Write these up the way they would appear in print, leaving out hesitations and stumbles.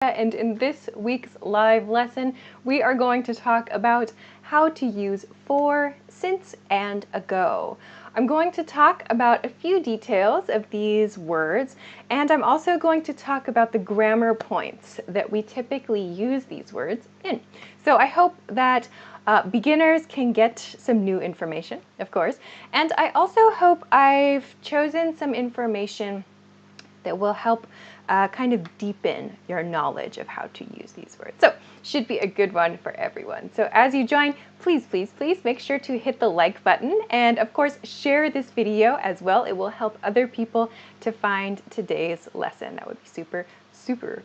And in this week's live lesson, we are going to talk about how to use for, since, and ago. I'm going to talk about a few details of these words, and I'm also going to talk about the grammar points that we typically use these words in. So I hope that beginners can get some new information, of course, and I also hope I've chosen some information that will help kind of deepen your knowledge of how to use these words. So, should be a good one for everyone. So as you join, please make sure to hit the like button and of course share this video as well. It will help other people to find today's lesson. That would be super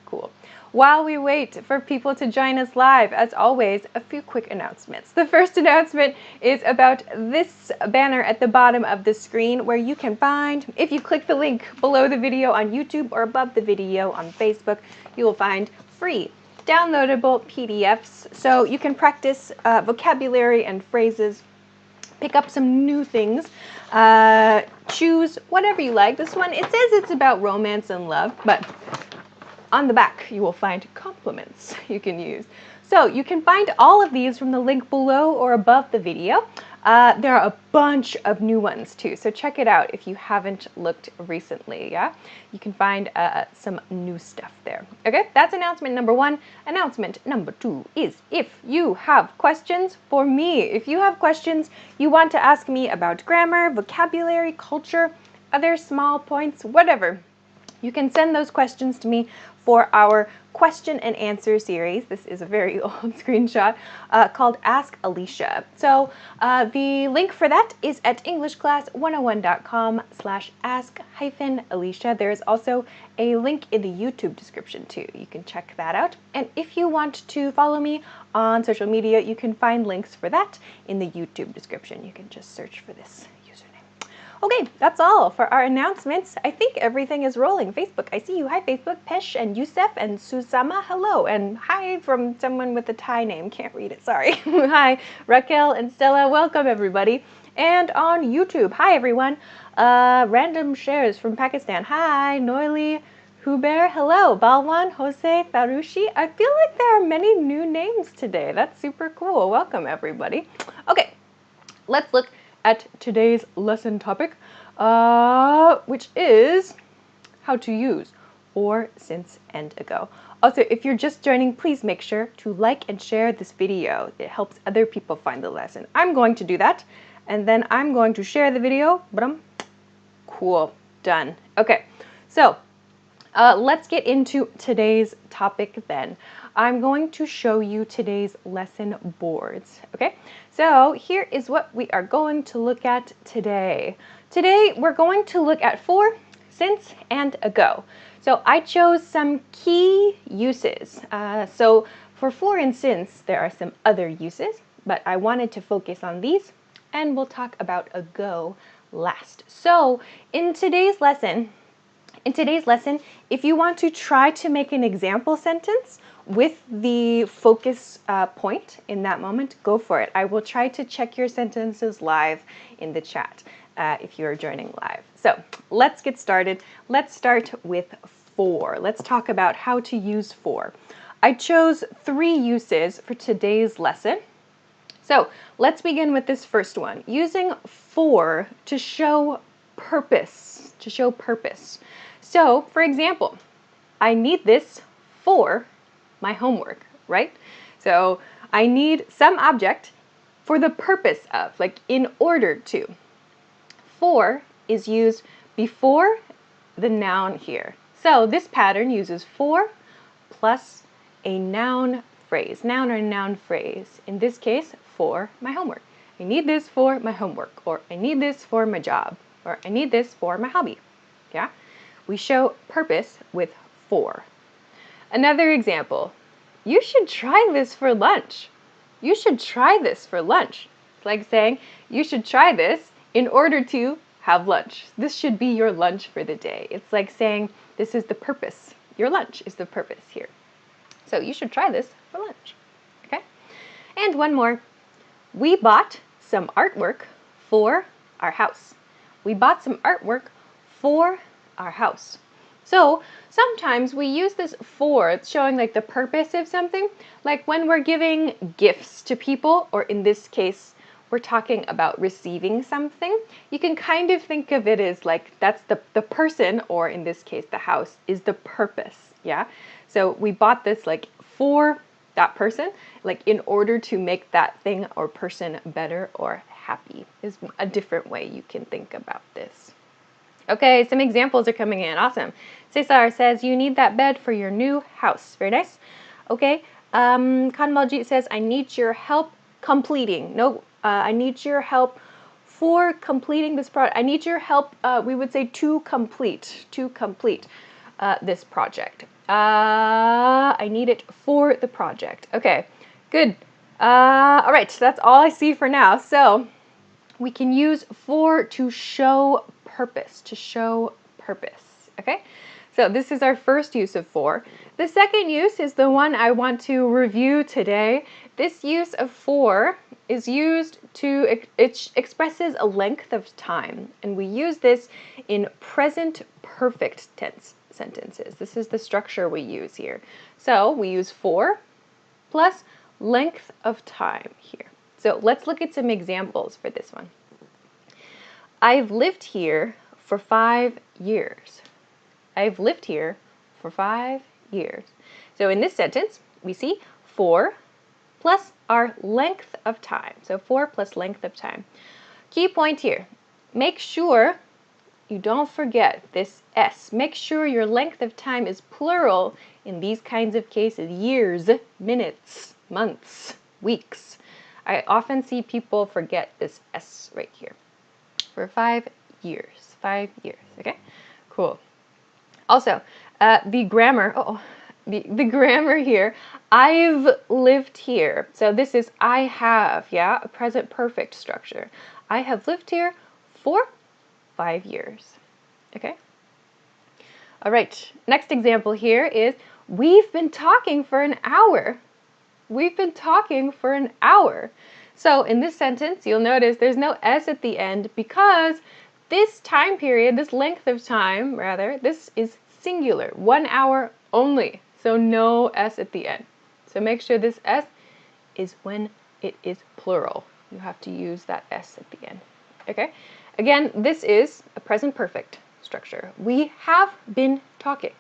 cool. While we wait for people to join us live, as always, a few quick announcements. The first announcement is about this banner at the bottom of the screen where you can find, if you click the link below the video on YouTube or above the video on Facebook, you will find free downloadable PDFs so you can practice vocabulary and phrases, pick up some new things, choose whatever you like. This one, it says it's about romance and love, but on the back, you will find compliments you can use. So you can find all of these from the link below or above the video. There are a bunch of new ones too, so check it out if you haven't looked recently, yeah? You can find some new stuff there. Okay, that's announcement number one. Announcement number two is if you have questions for me, if you have questions you want to ask me about grammar, vocabulary, culture, other small points, whatever, you can send those questions to me for our question and answer series. This is a very old screenshot called Ask Alicia. So the link for that is at englishclass101.com/ask-alicia. There is also a link in the YouTube description too. You can check that out. And if you want to follow me on social media, you can find links for that in the YouTube description. You can just search for this username. Okay, that's all for our announcements. I think everything is rolling. Facebook, I see you. Hi, Facebook. Pesh and Yusef and Susama, hello. And hi from someone with a Thai name. Can't read it, sorry. Hi, Raquel and Stella. Welcome, everybody. And on YouTube, hi, everyone. Random shares from Pakistan. Hi, Noily, Huber, hello. Balwan, Jose, Farushi. I feel like there are many new names today. That's super cool. Welcome, everybody. Okay, let's look at today's lesson topic, which is how to use for, since, and ago. Also, if you're just joining, please make sure to like and share this video. It helps other people find the lesson. I'm going to do that, and then I'm going to share the video. Cool, done. Okay, so let's get into today's topic then. I'm going to show you today's lesson boards, okay? So here is what we are going to look at today. Today we're going to look at for, since, and ago. So I chose some key uses. So for and since, there are some other uses, but I wanted to focus on these, and we'll talk about ago last. So in today's lesson, if you want to try to make an example sentence with the focus point in that moment, go for it. I will try to check your sentences live in the chat if you are joining live. So let's get started. Let's start with for. Let's talk about how to use for. I chose 3 uses for today's lesson. So let's begin with this first one. Using for to show purpose. So, for example, I need this for my homework, right? So I need some object for the purpose of, like in order to. For is used before the noun here. So this pattern uses for plus a noun phrase, noun or noun phrase. In this case, for my homework. I need this for my homework, or I need this for my job, or I need this for my hobby. Yeah? We show purpose with for. Another example, you should try this for lunch. You should try this for lunch. It's like saying, you should try this in order to have lunch. This should be your lunch for the day. It's like saying, this is the purpose. Your lunch is the purpose here. So you should try this for lunch. Okay? And one more. We bought some artwork for our house. We bought some artwork for our house. So sometimes we use this for, it's showing like the purpose of something, like when we're giving gifts to people, or in this case, we're talking about receiving something. You can kind of think of it as like that's the person, or in this case, the house, is the purpose, yeah? So we bought this like for that person, like in order to make that thing or person better or happy, is a different way you can think about this. Okay, some examples are coming in. Awesome. Cesar says, you need that bed for your new house. Very nice. Okay. Kanmaljit says, I need your help completing. No, I need your help for completing this project. I need your help, we would say to complete this project. I need it for the project. Okay, good. All right, so that's all I see for now. So we can use for to show purpose, okay? So this is our first use of for. The second use is the one I want to review today. This use of for is used to, it expresses a length of time, and we use this in present perfect tense sentences. This is the structure we use here. So we use for plus length of time here. So let's look at some examples for this one. I've lived here for 5 years. I've lived here for 5 years. So in this sentence, we see for plus our length of time. So for plus length of time. Key point here, make sure you don't forget this S. Make sure your length of time is plural in these kinds of cases. Years, minutes, months, weeks. I often see people forget this S right here. For 5 years, 5 years, okay? Cool. Also, the grammar, the grammar here, I've lived here. So this is I have, yeah, a present perfect structure. I have lived here for 5 years, okay? All right, next example here is we've been talking for an hour. We've been talking for an hour. So in this sentence, you'll notice there's no S at the end because this time period, this length of time, rather, this is singular, 1 hour only. So no S at the end. So make sure this S is when it is plural. You have to use that S at the end. Okay? Again, this is a present perfect structure. We have been talking.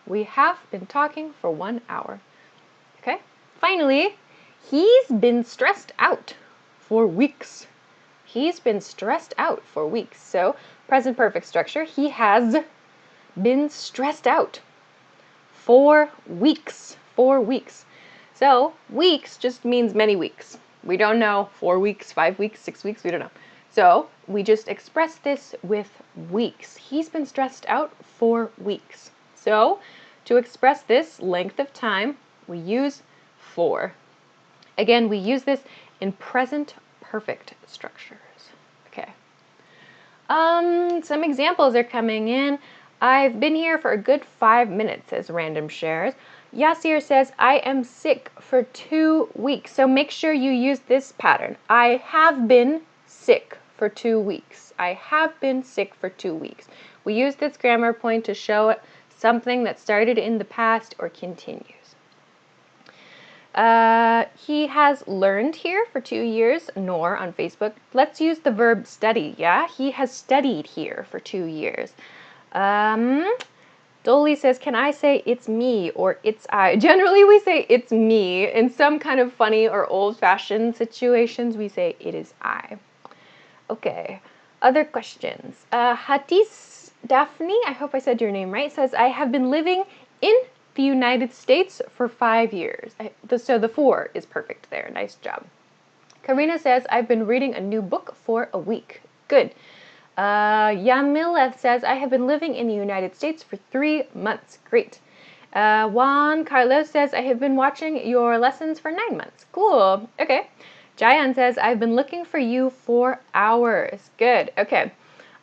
We have been talking for 1 hour. Okay? Finally, he's been stressed out for weeks. He's been stressed out for weeks. So, present perfect structure, he has been stressed out for weeks. 4 weeks. So, weeks just means many weeks. We don't know 4 weeks, 5 weeks, 6 weeks, we don't know. So, we just express this with weeks. He's been stressed out for weeks. So, to express this length of time, we use for. Again, we use this in present perfect structures. Okay. Some examples are coming in. I've been here for a good 5 minutes, says Random Shares. Yasir says, I am sick for 2 weeks. So make sure you use this pattern. I have been sick for 2 weeks. I have been sick for 2 weeks. We use this grammar point to show something that started in the past or continues. He has learned here for 2 years, Noor on Facebook. Let's use the verb study, yeah? He has studied here for 2 years. Dolly says, can I say it's me or it's I? Generally, we say it's me. In some kind of funny or old-fashioned situations, we say it is I. Okay, other questions. Hatis Daphne, I hope I said your name right, says, I have been living in the United States for 5 years. So the for is perfect there. Nice job. Karina says, I've been reading a new book for a week. Good. Yamila says, I have been living in the United States for 3 months. Great. Juan Carlos says, I have been watching your lessons for 9 months. Cool. Okay. Jayan says, I've been looking for you for hours. Good. Okay.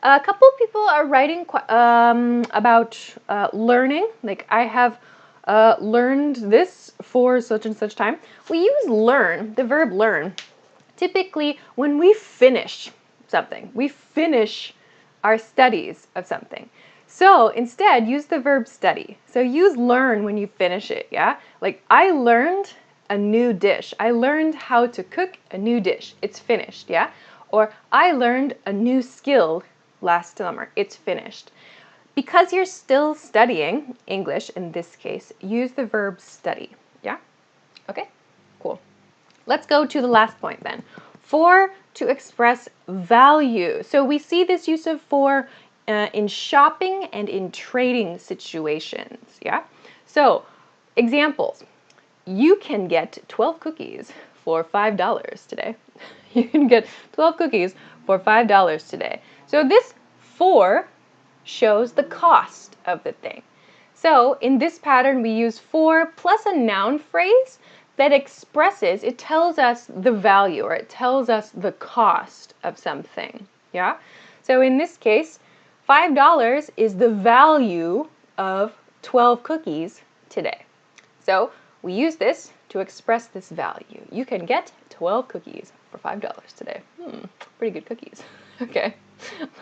A couple people are writing about learning. Like, I have learned this for such and such time. We use learn, the verb learn, typically when we finish something. We finish our studies of something. So instead, use the verb study. So use learn when you finish it, yeah? Like, I learned a new dish. I learned how to cook a new dish. It's finished, yeah? Or I learned a new skill last summer. It's finished. Because you're still studying English in this case, use the verb study, yeah? Okay, cool. Let's go to the last point then. For, to express value. So we see this use of for in shopping and in trading situations, yeah? So, examples. You can get 12 cookies for $5 today. You can get 12 cookies for $5 today. So this for shows the cost of the thing. So in this pattern, we use for plus a noun phrase that expresses, it tells us the value, or it tells us the cost of something, yeah? So in this case, $5 is the value of 12 cookies today. So we use this to express this value. You can get 12 cookies for $5 today. Pretty good cookies. Okay,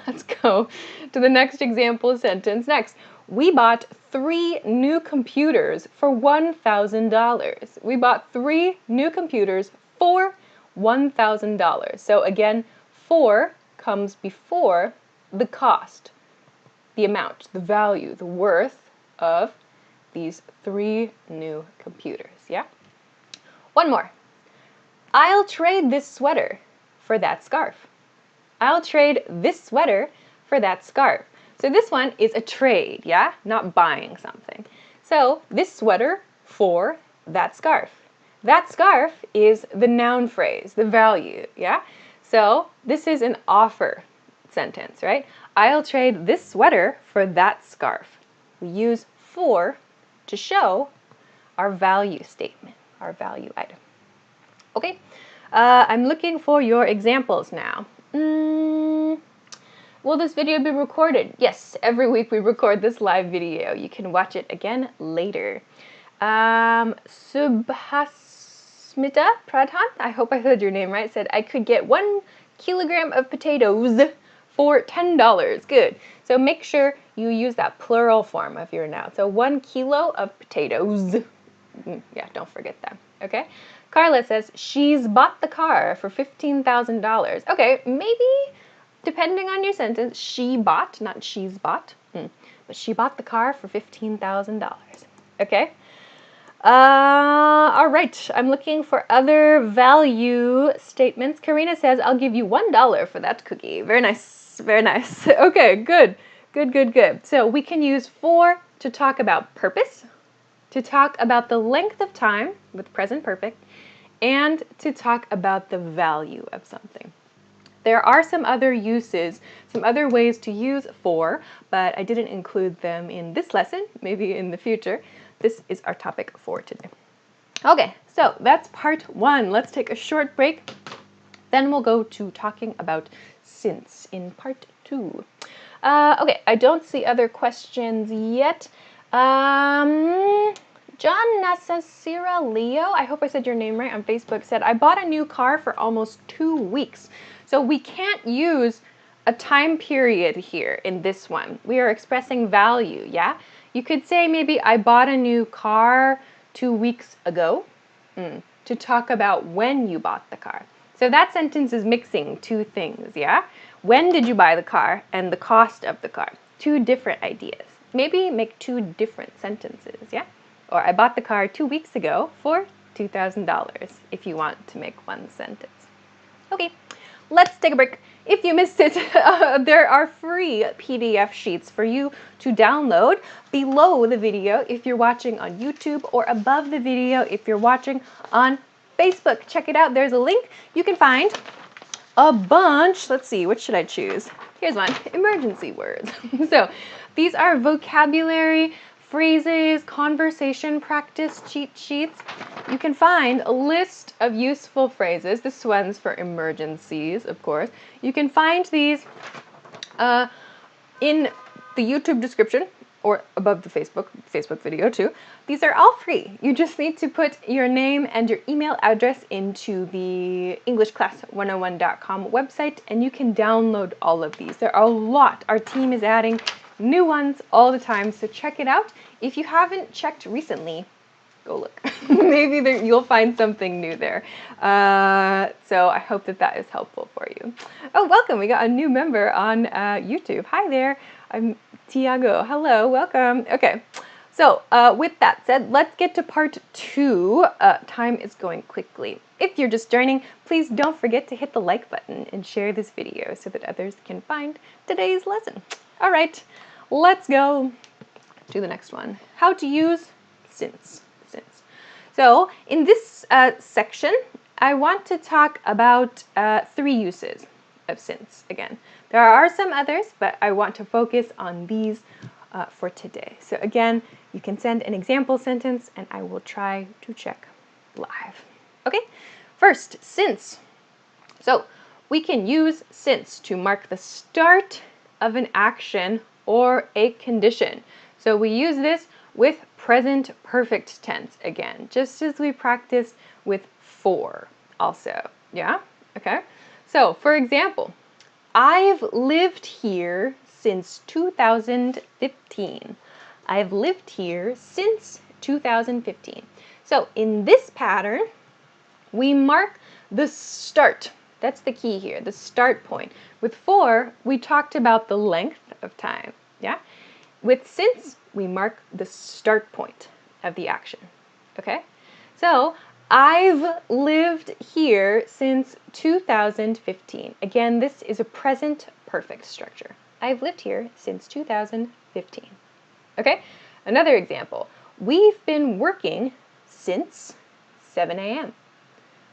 let's go to the next example sentence. Next, we bought 3 new computers for $1,000. We bought 3 new computers for $1,000. So again, for comes before the cost, the amount, the value, the worth of these 3 new computers, yeah? One more. I'll trade this sweater for that scarf. I'll trade this sweater for that scarf. So this one is a trade, yeah? Not buying something. So this sweater for that scarf. That scarf is the noun phrase, the value, yeah? So this is an offer sentence, right? I'll trade this sweater for that scarf. We use for to show our value statement, our value item. Okay, I'm looking for your examples now. Will this video be recorded? Yes, every week we record this live video. You can watch it again later. Subhasmita Pradhan, I hope I said your name right, said I could get 1 kilogram of potatoes for $10. Good. So make sure you use that plural form of your noun. So 1 kilo of potatoes. Yeah, don't forget that. Okay. Carla says she's bought the car for $15,000. Okay, maybe depending on your sentence, she bought, not she's bought. But she bought the car for $15,000. Okay. All right, I'm looking for other value statements. Karina says, I'll give you $1 for that cookie. Very nice, very nice. Okay, good, good, good, good. So we can use for to talk about purpose, to talk about the length of time with present perfect, and to talk about the value of something. There are some other uses, some other ways to use for, but I didn't include them in this lesson, maybe in the future. This is our topic for today. Okay, so that's part 1. Let's take a short break. Then we'll go to talking about since in part 2. Okay, I don't see other questions yet. John Nasasira Leo, I hope I said your name right, on Facebook said, I bought a new car for almost 2 weeks. So we can't use a time period here in this one. We are expressing value, yeah? You could say maybe I bought a new car 2 weeks ago to talk about when you bought the car. So that sentence is mixing 2 things, yeah? When did you buy the car and the cost of the car? 2 different ideas. Maybe make 2 different sentences, yeah? Or I bought the car 2 weeks ago for $2,000 if you want to make one sentence. Okay, let's take a break. If you missed it, there are free PDF sheets for you to download below the video if you're watching on YouTube, or above the video if you're watching on Facebook. Check it out. There's a link. You can find a bunch. Let's see, which should I choose? Here's one, emergency words. So these are vocabulary, phrases, conversation practice cheat sheets. You can find a list of useful phrases. This one's for emergencies, of course. You can find these in the YouTube description or above the Facebook video too. These are all free. You just need to put your name and your email address into the EnglishClass101.com website and you can download all of these. There are a lot. Our team is adding new ones all the time, so check it out. If you haven't checked recently, go look. Maybe you'll find something new there. So I hope that is helpful for you. Oh, welcome. We got a new member on YouTube. Hi there. I'm Tiago. Hello. Welcome. Okay. So with that said, let's get to part 2. Time is going quickly. If you're just joining, please don't forget to hit the like button and share this video so that others can find today's lesson. All right. Let's go to the next one. How to use since. So in this section, I want to talk about 3 uses of since again. There are some others, but I want to focus on these for today. So again, you can send an example sentence and I will try to check live. Okay, first, since. So we can use since to mark the start of an action or a condition. So we use this with present perfect tense again, just as we practiced with for also. Yeah? Okay. So, for example, I've lived here since 2015. I've lived here since 2015. So, in this pattern, we mark the start. That's the key here, the start point. With for, we talked about the length of time. Yeah? With since, we mark the start point of the action, okay? So, I've lived here since 2015. Again, this is a present perfect structure. I've lived here since 2015, okay? Another example, we've been working since 7 a.m.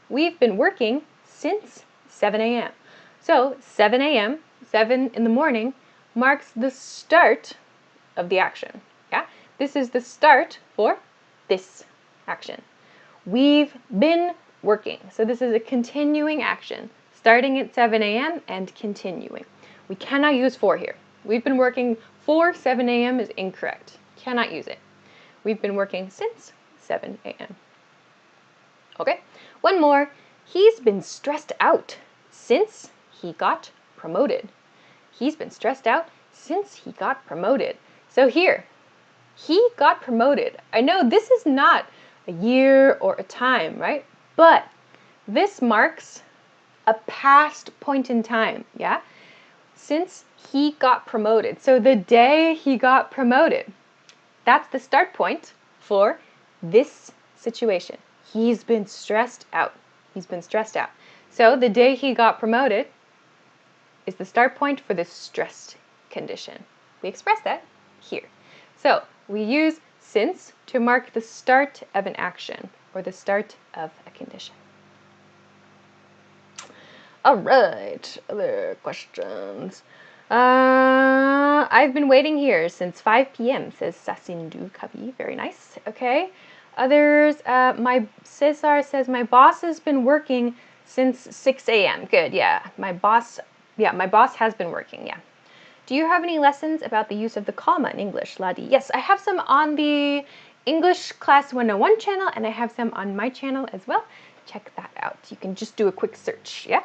We've been working since 7 a.m. So, 7 a.m., 7 in the morning, marks the start of the action. Yeah, this is the start for this action. We've been working. So this is a continuing action, starting at 7 a.m. and continuing. We cannot use for here. We've been working for 7 a.m. is incorrect. Cannot use it. We've been working since 7 a.m. Okay, one more. He's been stressed out since he got promoted. He's been stressed out since he got promoted. So here, he got promoted. I know this is not a year or a time, right? But this marks a past point in time, yeah? Since he got promoted. So the day he got promoted, that's the start point for this situation. He's been stressed out. He's been stressed out. So the day he got promoted is the start point for this stressed condition. We express that here. So we use since to mark the start of an action or the start of a condition. All right, other questions. I've been waiting here since 5 p.m., says Sasindu Kabi. Very nice. Okay. Others, Cesar says, my boss has been working since 6 a.m. Good, yeah. My boss has been working, yeah. Do you have any lessons about the use of the comma in English, Ladi? Yes, I have some on the English Class 101 channel, and I have some on my channel as well. Check that out. You can just do a quick search, yeah?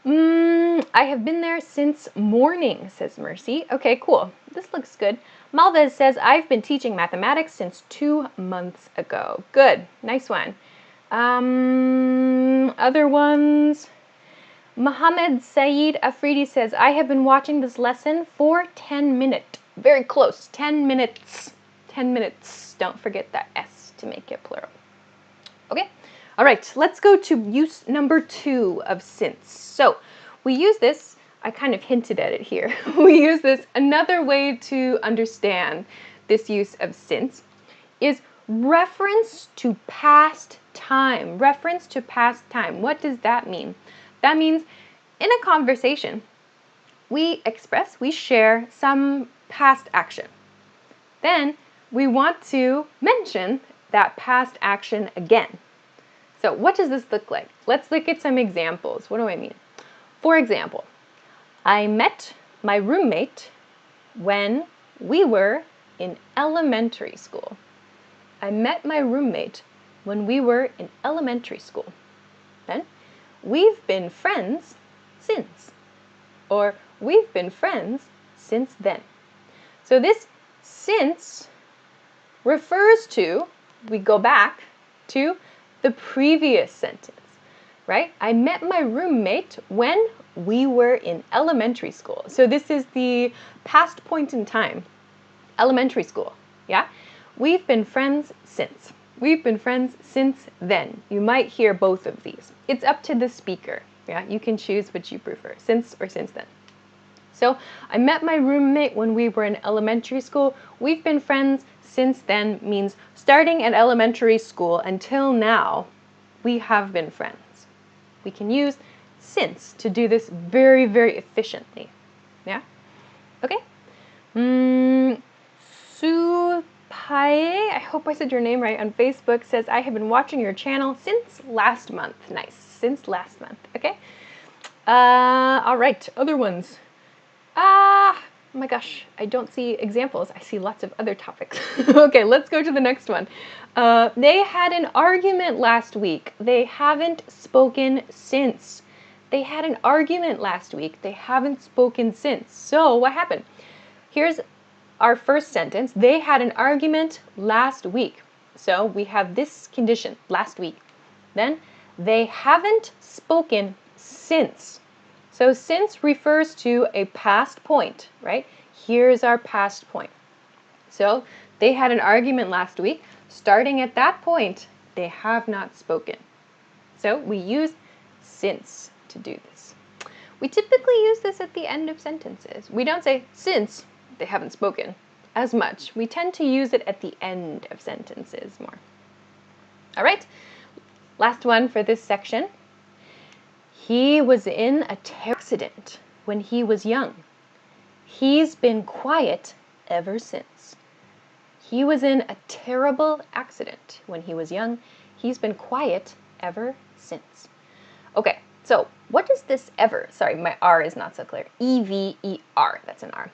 I have been there since morning, says Mercy. Okay, cool. This looks good. Malvez says, I've been teaching mathematics since 2 months ago. Good. Nice one. Other ones. Mohammed Saeed Afridi says, I have been watching this lesson for 10 minutes. Very close. 10 minutes. 10 minutes. Don't forget that S to make it plural. Okay. All right. Let's go to use number 2 of since. So we use this. I kind of hinted at it here. We use this. Another way to understand this use of since is reference to past time. Reference to past time. What does that mean? That means in a conversation, we share some past action. Then we want to mention that past action again. So what does this look like? Let's look at some examples. What do I mean? For example, I met my roommate when we were in elementary school. I met my roommate when we were in elementary school. Then, we've been friends since. Or, we've been friends since then. So this since refers to, we go back to the previous sentence, right? I met my roommate when we were in elementary school. So this is the past point in time, elementary school, yeah? We've been friends since. We've been friends since then. You might hear both of these. It's up to the speaker, yeah? You can choose which you prefer, since or since then. So I met my roommate when we were in elementary school. We've been friends since then means starting at elementary school until now, we have been friends. We can use since to do this very, very efficiently. Yeah? Okay? Supai, I hope I said your name right, on Facebook says, I have been watching your channel since last month. Nice. Since last month. Okay? All right. Other ones. Oh my gosh, I don't see examples. I see lots of other topics. Okay, let's go to the next one. They had an argument last week. They haven't spoken since. They had an argument last week. They haven't spoken since. So what happened? Here's our first sentence. They had an argument last week. So we have this condition, last week. Then they haven't spoken since. So since refers to a past point, right? Here's our past point. So they had an argument last week. Starting at that point, they have not spoken. So we use since to do this. We typically use this at the end of sentences. We don't say since they haven't spoken as much. We tend to use it at the end of sentences more. All right, last one for this section. He was in a accident when he was young. He's been quiet ever since. He was in a terrible accident when he was young. He's been quiet ever since. Okay, so what does this ever, sorry, my R is not so clear. E-V-E-R, that's an R.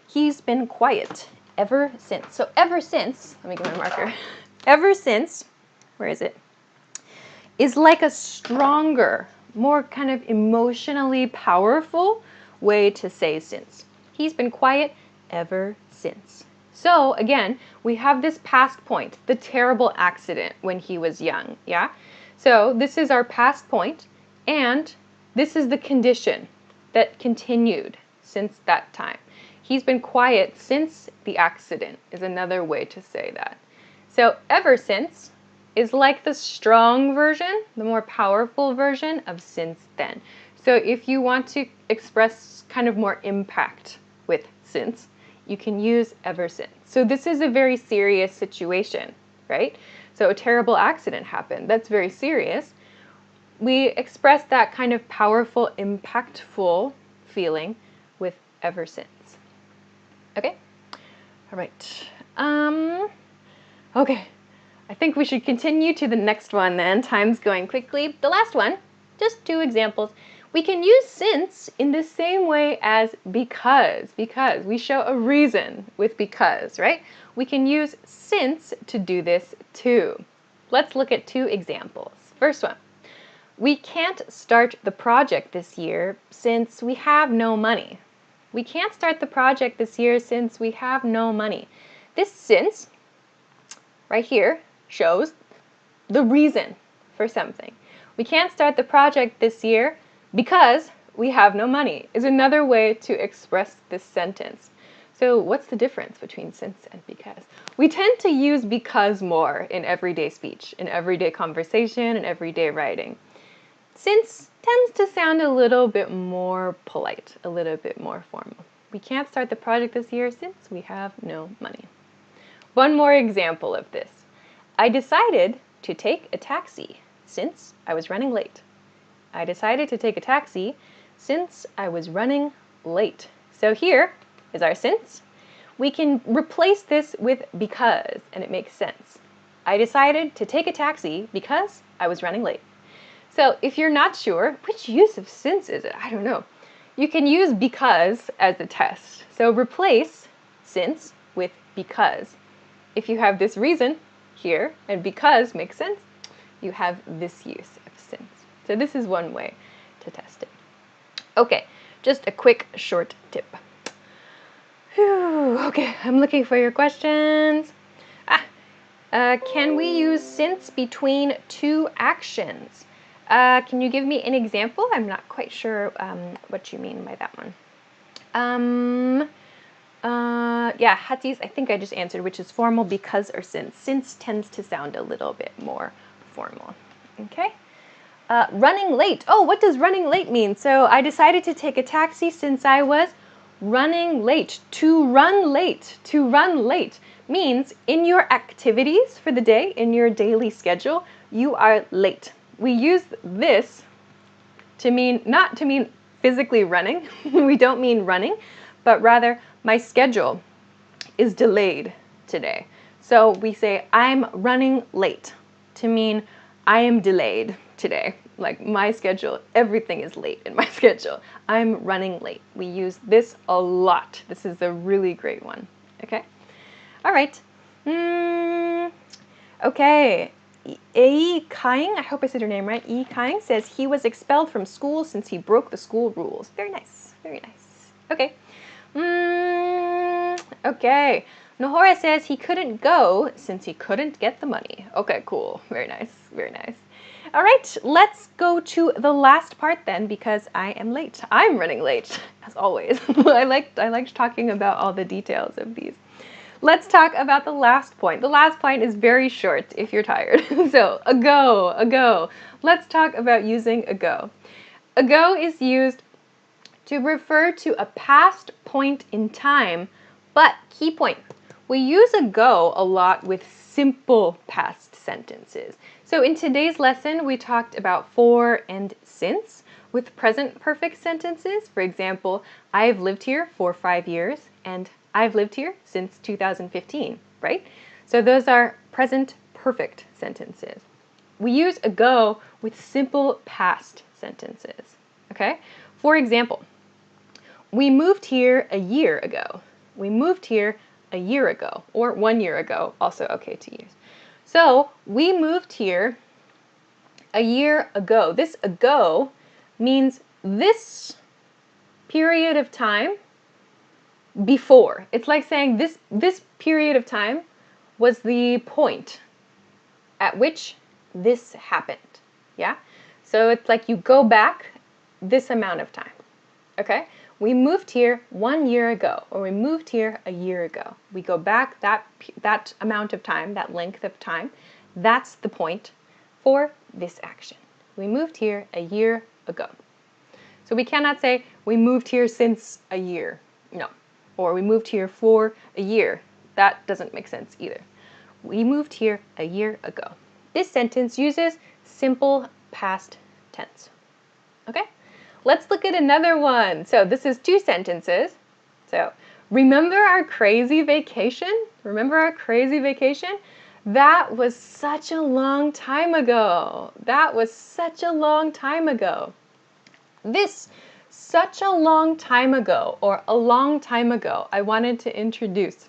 He's been quiet ever since. So ever since, let me get my marker. Ever since, where is it? Is like a stronger, more kind of emotionally powerful way to say since. He's been quiet ever since. So again, we have this past point, the terrible accident when he was young, yeah? So this is our past point, and this is the condition that continued since that time. He's been quiet since the accident is another way to say that. So ever since is like the strong version, the more powerful version of since then. So if you want to express kind of more impact with since, you can use ever since. So this is a very serious situation, right? So a terrible accident happened. That's very serious. We express that kind of powerful, impactful feeling with ever since. Okay? All right. Okay. I think we should continue to the next one then. Time's going quickly. The last one, just 2 examples. We can use since in the same way as because. We show a reason with because, right? We can use since to do this too. Let's look at 2 examples. First one. We can't start the project this year since we have no money. We can't start the project this year since we have no money. This since, right here, shows the reason for something. We can't start the project this year because we have no money is another way to express this sentence. So what's the difference between since and because? We tend to use because more in everyday speech, in everyday conversation, and everyday writing. Since tends to sound a little bit more polite, a little bit more formal. We can't start the project this year since we have no money. One more example of this. I decided to take a taxi since I was running late. I decided to take a taxi since I was running late. So here is our since. We can replace this with because, and it makes sense. I decided to take a taxi because I was running late. So if you're not sure, which use of since is it? I don't know. You can use because as a test. So replace since with because. If you have this reason here, and because makes sense, you have this use of since. So this is one way to test it. Okay, just a quick short tip. Whew, okay, I'm looking for your questions. Can we use since between two actions? Can you give me an example? I'm not quite sure what you mean by that one. Yeah, hatis, I think I just answered, which is formal because or since. Since tends to sound a little bit more formal. Okay. Running late. Oh, what does running late mean? So I decided to take a taxi since I was running late. To run late. To run late means in your activities for the day, in your daily schedule, you are late. We use this to mean, not to mean physically running. We don't mean running, but rather my schedule is delayed today. So we say I'm running late to mean I am delayed today. Like my schedule, everything is late in my schedule. I'm running late. We use this a lot. This is a really great one. Okay? All right. Okay. E. Kaing, I hope I said your name right. E. Kaing says he was expelled from school since he broke the school rules. Very nice. Very nice. Okay. Okay. Nohora says he couldn't go since he couldn't get the money. Okay, cool. Very nice. Very nice. All right, let's go to the last part then because I am late. I'm running late, as always. I liked talking about all the details of these. Let's talk about the last point. The last point is very short if you're tired. So, ago. Let's talk about using ago. Ago is used to refer to a past point in time, but key point, we use ago a lot with simple past sentences. So in today's lesson, we talked about for and since with present perfect sentences. For example, I've lived here for 5 years and I've lived here since 2015, right? So those are present perfect sentences. We use ago with simple past sentences, okay? For example, we moved here a year ago. We moved here a year ago, or 1 year ago, also okay to use. So we moved here a year ago. This ago means this period of time before. It's like saying this period of time was the point at which this happened. Yeah? So it's like you go back this amount of time. Okay? We moved here 1 year ago, or we moved here a year ago. We go back that amount of time, that length of time. That's the point for this action. We moved here a year ago. So we cannot say we moved here since a year. No. Or we moved here for a year. That doesn't make sense either. We moved here a year ago. This sentence uses simple past tense. Okay? Let's look at another one. So this is 2 sentences. So, remember our crazy vacation? Remember our crazy vacation? That was such a long time ago. That was such a long time ago. This such a long time ago, or a long time ago, I wanted to introduce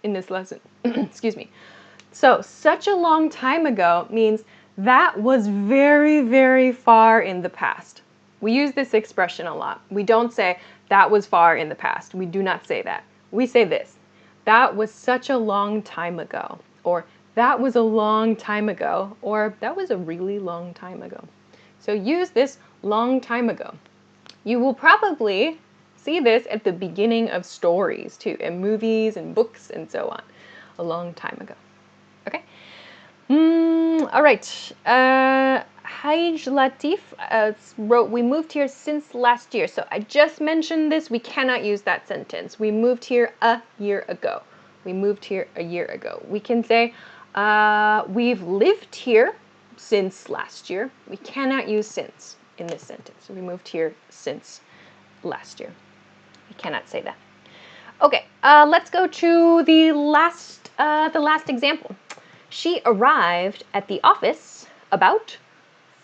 in this lesson. Excuse me. So, such a long time ago means that was very, very far in the past. We use this expression a lot. We don't say, that was far in the past. We do not say that. We say this, that was such a long time ago, or that was a long time ago, or that was a really long time ago. So use this long time ago. You will probably see this at the beginning of stories too, in movies and books and so on, a long time ago. Okay? All right. Haj Latif wrote, we moved here since last year. So I just mentioned this. We cannot use that sentence. We moved here a year ago. We moved here a year ago. We can say, we've lived here since last year. We cannot use since in this sentence. We moved here since last year. We cannot say that. Okay, let's go to the last example. She arrived at the office about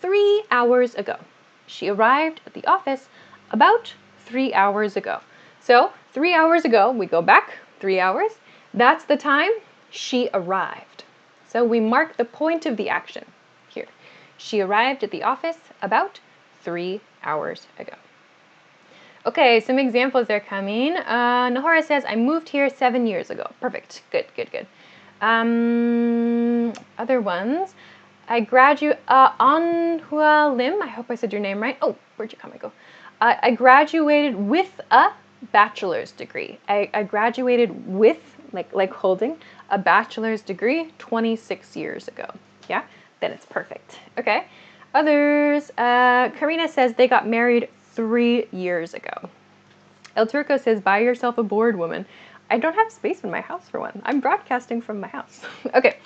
3 hours ago. She arrived at the office about 3 hours ago. So 3 hours ago, we go back 3 hours. That's the time she arrived. So we mark the point of the action here. She arrived at the office about 3 hours ago. Okay, some examples are coming. Nahora says, I moved here 7 years ago. Perfect. Good, good, good. Other ones. I graduate, Anhua Lim, I hope I said your name right. Oh, where'd your comment go? I graduated with a bachelor's degree. I graduated with, like holding, a bachelor's degree 26 years ago. Yeah, then it's perfect. Okay. Others, Karina says they got married 3 years ago. El Turco says, buy yourself a board, woman. I don't have space in my house for one. I'm broadcasting from my house. Okay.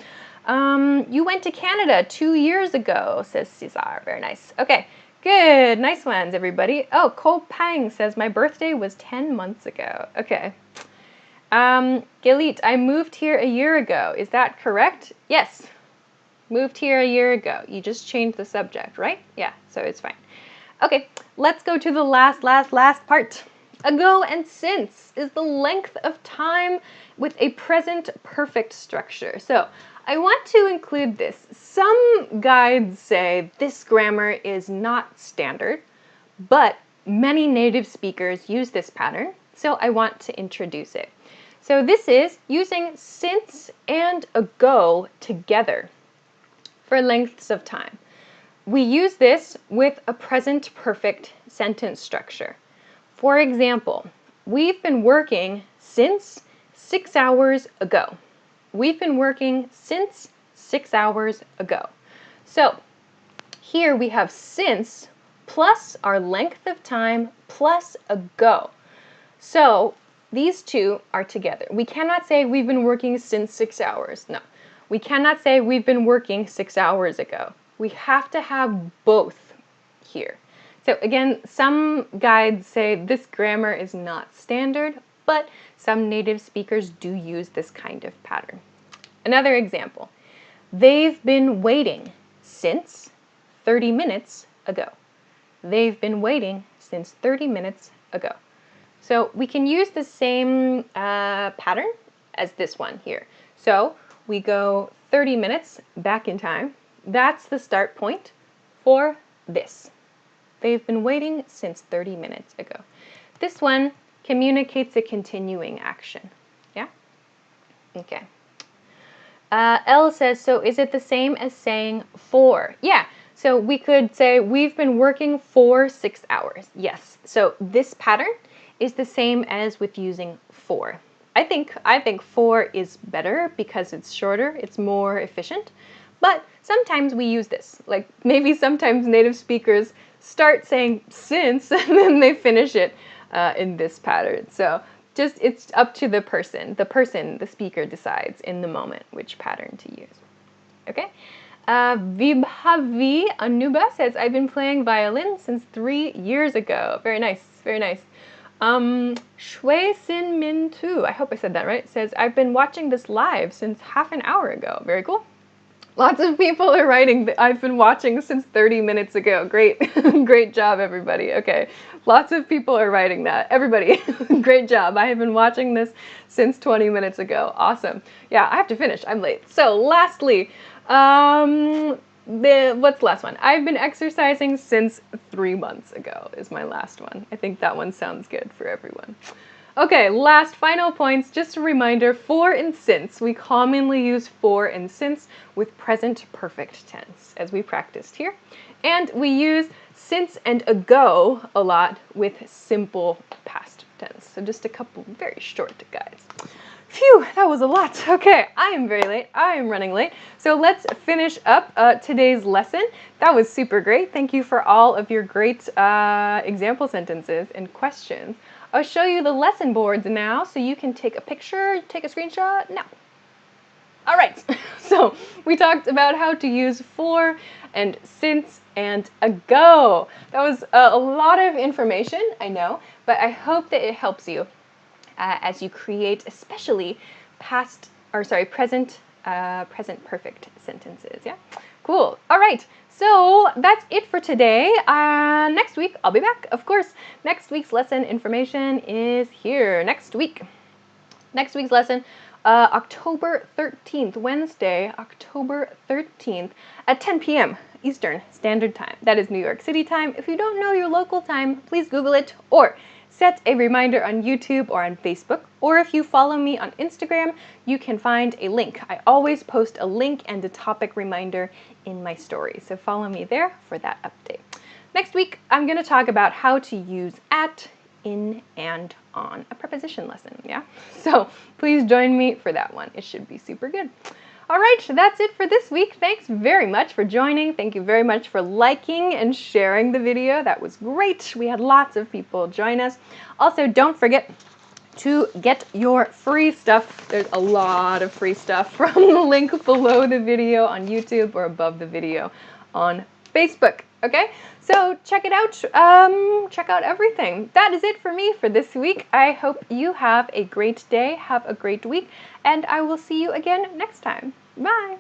You went to Canada 2 years ago, says Cesar. Very nice. Okay. Good. Nice ones, everybody. Oh, Cole Pang says, my birthday was 10 months ago. Okay. Galit, I moved here a year ago. Is that correct? Yes. Moved here a year ago. You just changed the subject, right? Yeah, so it's fine. Okay, let's go to the last part. Ago and since is the length of time with a present perfect structure. So I want to include this. Some guides say this grammar is not standard, but many native speakers use this pattern, so I want to introduce it. So this is using since and ago together for lengths of time. We use this with a present perfect sentence structure. For example, we've been working since 6 hours ago. We've been working since 6 hours ago. So here we have since plus our length of time plus ago. So these two are together. We cannot say we've been working since 6 hours. No. We cannot say we've been working 6 hours ago. We have to have both here. So again, some guides say this grammar is not standard, but some native speakers do use this kind of pattern. Another example, they've been waiting since 30 minutes ago. They've been waiting since 30 minutes ago. So we can use the same pattern as this one here. So we go 30 minutes back in time. That's the start point for this. They've been waiting since 30 minutes ago. This one communicates a continuing action. Yeah? Okay. Elle says, so is it the same as saying for? Yeah. So we could say we've been working for 6 hours. Yes. So this pattern is the same as with using for. I think for is better because it's shorter, it's more efficient. But sometimes we use this. Like maybe sometimes native speakers start saying since and then they finish it in this pattern. So just it's up to the person. The speaker decides in the moment which pattern to use. Okay? Vibhavi Anuba says, I've been playing violin since 3 years ago. Very nice, very nice. Shui Sin Min Tu, I hope I said that right, says, I've been watching this live since half an hour ago. Very cool. Lots of people are writing that I've been watching since 30 minutes ago. Great. Great job, everybody. Okay. Lots of people are writing that. Everybody, great job. I have been watching this since 20 minutes ago. Awesome. Yeah, I have to finish. I'm late. So lastly, what's the last one? I've been exercising since 3 months ago is my last one. I think that one sounds good for everyone. Okay, last final points, just a reminder, for and since. We commonly use for and since with present perfect tense, as we practiced here. And we use since and ago a lot with simple past tense. So just a couple very short guides. Phew, that was a lot. Okay, I am very late. I am running late. So let's finish up today's lesson. That was super great. Thank you for all of your great example sentences and questions. I'll show you the lesson boards now so you can take a picture, take a screenshot now. All right, so we talked about how to use for and since and ago. That was a lot of information, I know, but I hope that it helps you as you create especially present perfect sentences. Yeah, cool. All right. So that's it for today. Next week, I'll be back, of course. Next week's lesson information is here. Next week's lesson, October 13th, Wednesday, October 13th at 10 p.m. Eastern Standard Time. That is New York City time. If you don't know your local time, please Google it or set a reminder on YouTube or on Facebook, or if you follow me on Instagram, you can find a link. I always post a link and a topic reminder in my stories, so follow me there for that update. Next week, I'm going to talk about how to use at, in, and on, a preposition lesson, yeah? So please join me for that one. It should be super good. All right, that's it for this week. Thanks very much for joining. Thank you very much for liking and sharing the video. That was great. We had lots of people join us. Also, don't forget to get your free stuff. There's a lot of free stuff from the link below the video on YouTube or above the video on Facebook, okay? So check it out, check out everything. That is it for me for this week. I hope you have a great day, have a great week, and I will see you again next time. Bye!